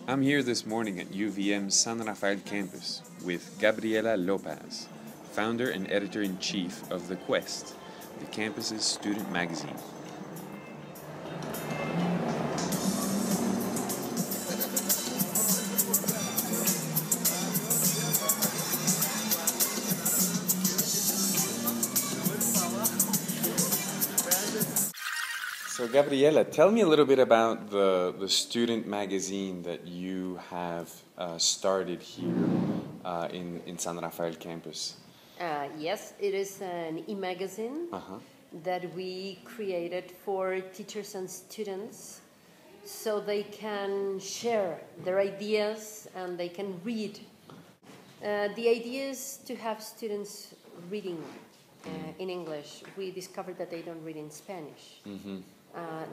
I'm here this morning at UVM's San Rafael campus with Gabriela Lopez, founder and editor-in-chief of The Quest, the campus's student magazine. So, Gabriela, tell me a little bit about the student magazine that you have started here in San Rafael campus. Yes, it is an e-magazine Uh-huh. that we created for teachers and students so they can share their ideas and they can read. The idea is to have students reading in English. We discovered that they don't read in Spanish. Mm-hmm.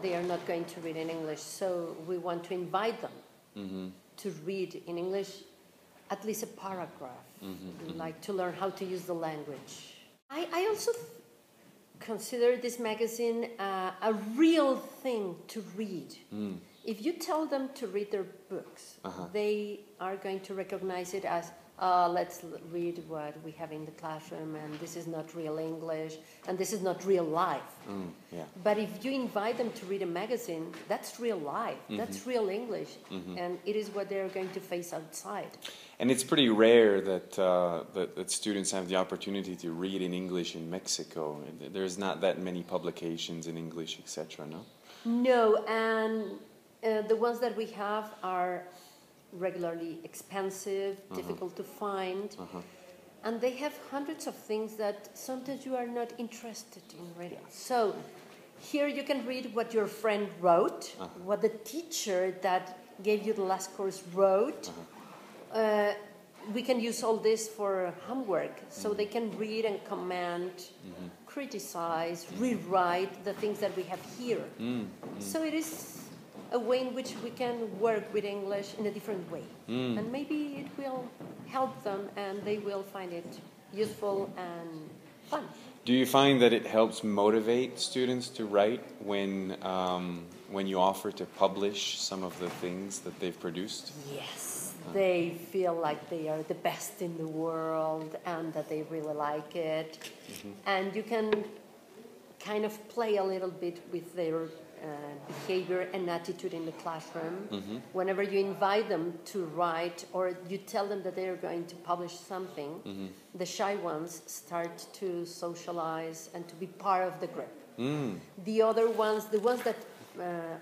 They are not going to read in English, so we want to invite them to read in English at least a paragraph, like to learn how to use the language. I also consider this magazine a real thing to read. If you tell them to read their books, they are going to recognize it as, let's read what we have in the classroom, and this is not real English, and this is not real life. Yeah. But if you invite them to read a magazine, that's real life, that's real English, and it is what they're going to face outside. And it's pretty rare that, that students have the opportunity to read in English in Mexico. There's not that many publications in English, etc., no? No, and the ones that we have are regularly expensive, difficult to find, and they have hundreds of things that sometimes you are not interested in reading. So here you can read what your friend wrote, what the teacher that gave you the last course wrote. We can use all this for homework, so they can read and comment, criticize, rewrite the things that we have here. So it is a way in which we can work with English in a different way. And maybe it will help them and they will find it useful and fun. Do you find that it helps motivate students to write when you offer to publish some of the things that they've produced? Yes. They feel like they are the best in the world and that they really like it. And you can kind of play a little bit with their behavior and attitude in the classroom. Whenever you invite them to write or you tell them that they are going to publish something, the shy ones start to socialize and to be part of the group. The other ones, the ones that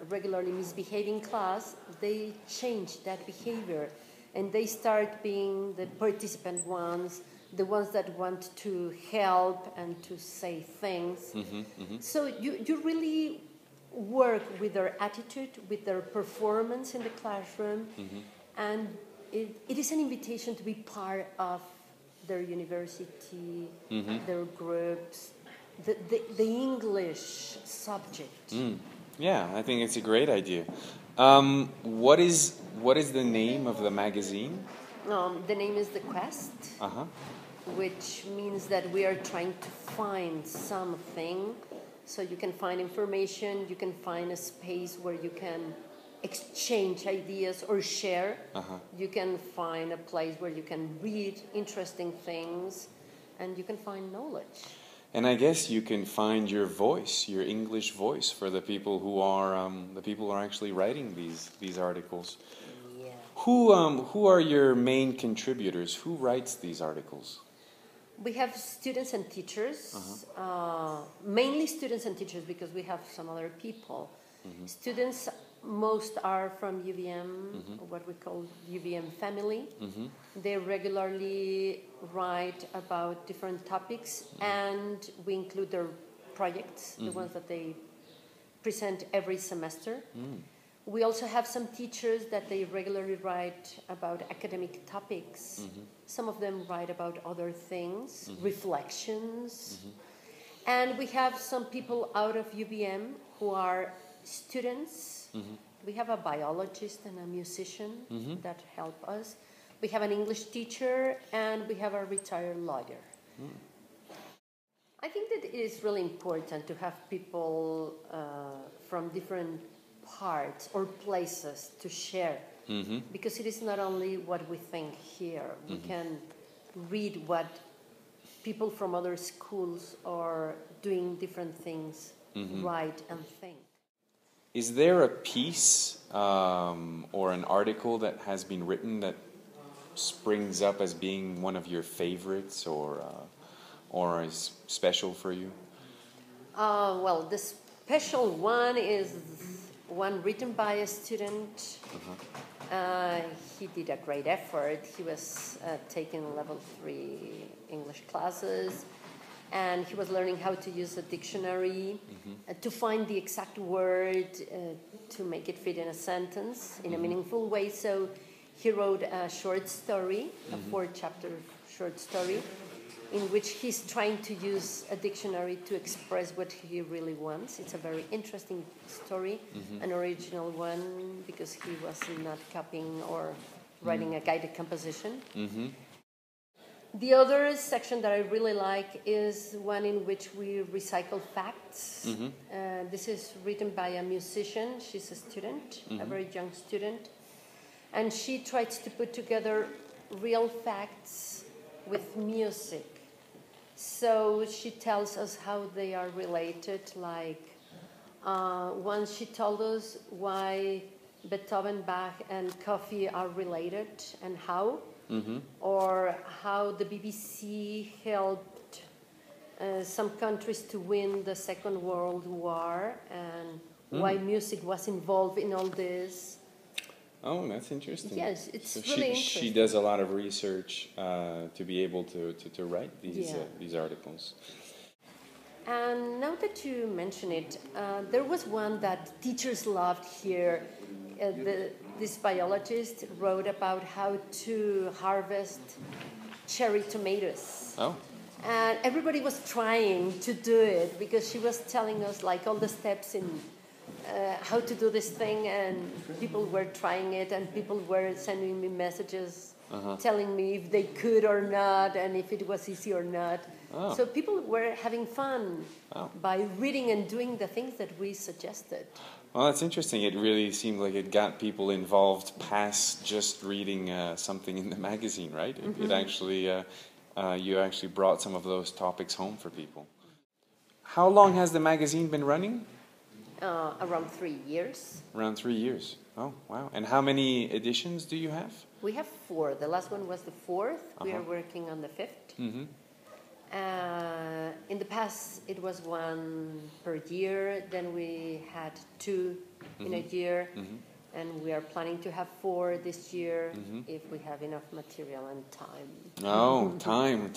regularly misbehave in class, they change that behavior and they start being the participant ones, the ones that want to help and to say things. So you really work with their attitude, with their performance in the classroom, and it is an invitation to be part of their university, their groups, the English subject. Yeah, I think it's a great idea. What is the name of the magazine? The name is The Quest, which means that we are trying to find something. So you can find information, you can find a space where you can exchange ideas or share. You can find a place where you can read interesting things, and you can find knowledge. And I guess you can find your voice, your English voice, for the people who are actually writing these articles. Yeah. Who are your main contributors? Who writes these articles? We have students and teachers, mainly students and teachers because we have some other people. Students, most are from UVM, what we call UVM family. They regularly write about different topics and we include their projects, the ones that they present every semester. We also have some teachers that they regularly write about academic topics. Some of them write about other things, reflections. And we have some people out of UVM who are students. We have a biologist and a musician that help us. We have an English teacher and we have a retired lawyer. I think that it is really important to have people from different parts or places to share because it is not only what we think here. We can read what people from other schools are doing different things, write and think. Is there a piece or an article that has been written that springs up as being one of your favorites or is special for you? Well, the special one is one written by a student. He did a great effort. He was taking level 3 English classes, and he was learning how to use a dictionary to find the exact word to make it fit in a sentence in a meaningful way. So he wrote a short story, a 4-chapter short story, in which he's trying to use a dictionary to express what he really wants. It's a very interesting story, an original one, because he was not copying or writing a guided composition. The other section that I really like is one in which we recycle facts. This is written by a musician. She's a student, a very young student. And she tries to put together real facts with music. So she tells us how they are related. Like once she told us why Beethoven, Bach, and coffee are related and how, or how the BBC helped some countries to win the Second World War, and why music was involved in all this. Oh, that's interesting. Yes, it's so really interesting. She does a lot of research to be able to write these articles. And now that you mention it, there was one that teachers loved here. This biologist wrote about how to harvest cherry tomatoes. Oh. And everybody was trying to do it because she was telling us like all the steps in how to do this thing, and people were trying it, and people were sending me messages telling me if they could or not, and if it was easy or not. Oh. So people were having fun by reading and doing the things that we suggested. Well, that's interesting. It really seemed like it got people involved past just reading something in the magazine, right? It actually, you actually brought some of those topics home for people. How long has the magazine been running? Around 3 years. Around 3 years. Oh, wow. And how many editions do you have? We have 4. The last one was the 4th. We are working on the 5th. In the past, it was 1 per year. Then we had 2 in a year. And we are planning to have 4 this year if we have enough material and time. Oh, time.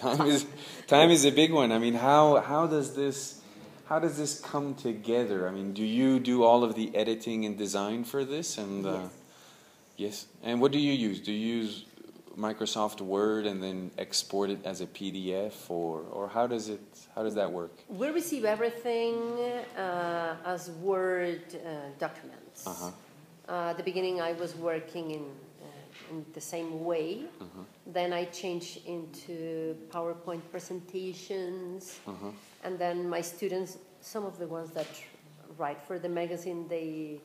Time is a big one. I mean, how does this come together? I mean, do you do all of the editing and design for this? And yes. And what do you use? Do you use Microsoft Word and then export it as a PDF, or how does that work? We receive everything as Word documents. At the beginning, I was working in the same way. Then I changed into PowerPoint presentations. And then my students, some of the ones that write for the magazine, they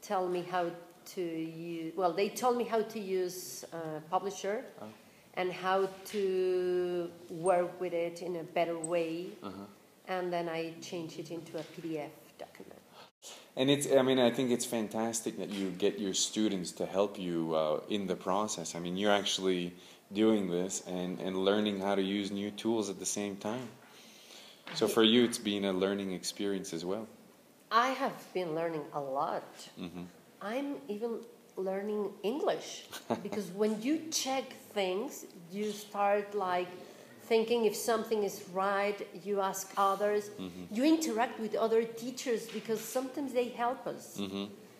tell me how to use, well, they told me how to use Publisher and how to work with it in a better way. And then I changed it into a PDF document. And I think it's fantastic that you get your students to help you in the process. I mean, you're actually doing this and learning how to use new tools at the same time. So for you, it's been a learning experience as well. I have been learning a lot. I'm even learning English because when you check things, you start like thinking if something is right, you ask others, you interact with other teachers because sometimes they help us.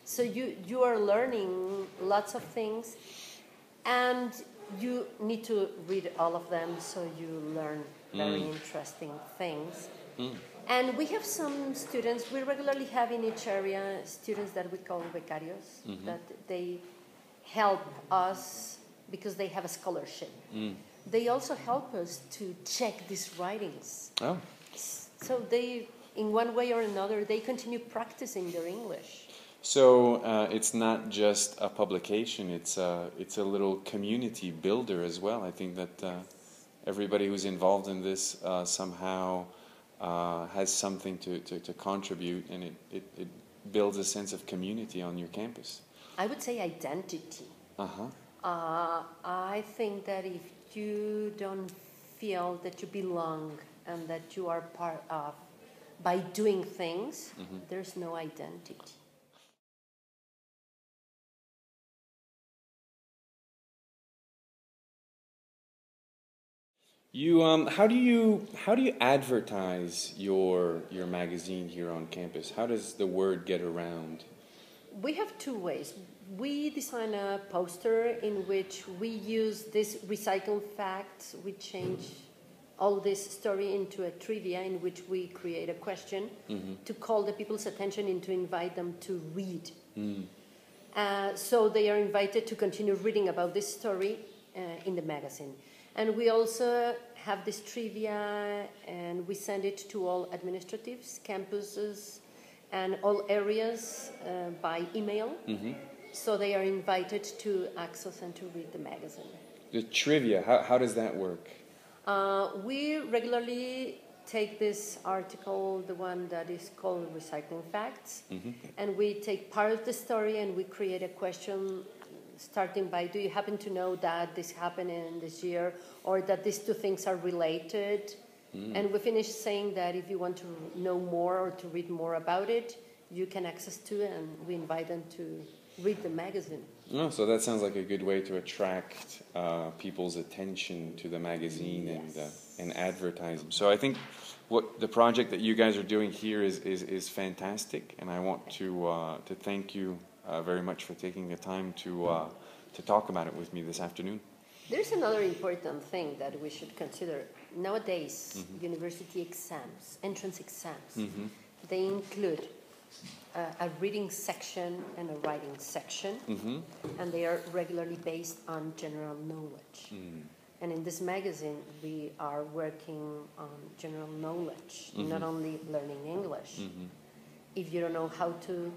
So you are learning lots of things, and you need to read all of them so you learn very interesting things. And we have some students, we regularly have in each area students that we call becarios, that they help us because they have a scholarship. They also help us to check these writings. So they, in one way or another, they continue practicing their English. So it's not just a publication; it's a little community builder as well. I think that everybody who's involved in this somehow has something to contribute, and it builds a sense of community on your campus. I would say identity. Uh-huh. I think that if you don't feel that you belong and that you are part of by doing things, there's no identity. You how do you advertise your magazine here on campus? How does the word get around? We have two ways. We design a poster in which we use these recycled facts. We change all this story into a trivia in which we create a question to call the people's attention and to invite them to read. So they are invited to continue reading about this story in the magazine. And we also have this trivia and we send it to all administratives, campuses, and all areas by email. So they are invited to access and to read the magazine. The trivia, how does that work? We regularly take this article, the one that is called Recycling Facts, and we take part of the story and we create a question starting by, do you happen to know that this happened in this year, or that these two things are related? And we finish saying that if you want to know more or to read more about it, you can access to it, and we invite them to read the magazine. Oh, so that sounds like a good way to attract people's attention to the magazine and advertise them. So I think what the project that you guys are doing here is fantastic, and I want to thank you very much for taking the time to talk about it with me this afternoon. There's another important thing that we should consider. Nowadays, university exams, entrance exams, they include a reading section and a writing section, and they are regularly based on general knowledge. And in this magazine, we are working on general knowledge, not only learning English. If you don't know how to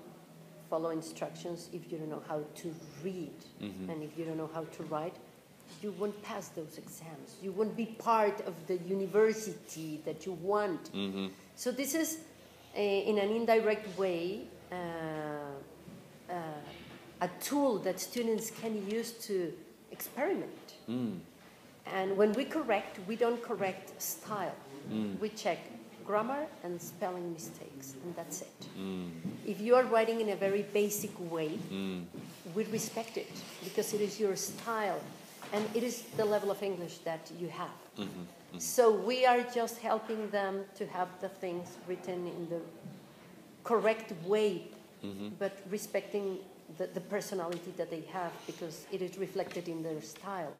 follow instructions, if you don't know how to read, and if you don't know how to write, you won't pass those exams. You won't be part of the university that you want. So this is, in an indirect way, a tool that students can use to experiment. And when we correct, we don't correct style. We check grammar and spelling mistakes, and that's it. If you are writing in a very basic way, we respect it because it is your style and it is the level of English that you have. So we are just helping them to have the things written in the correct way, but respecting the personality that they have because it is reflected in their style.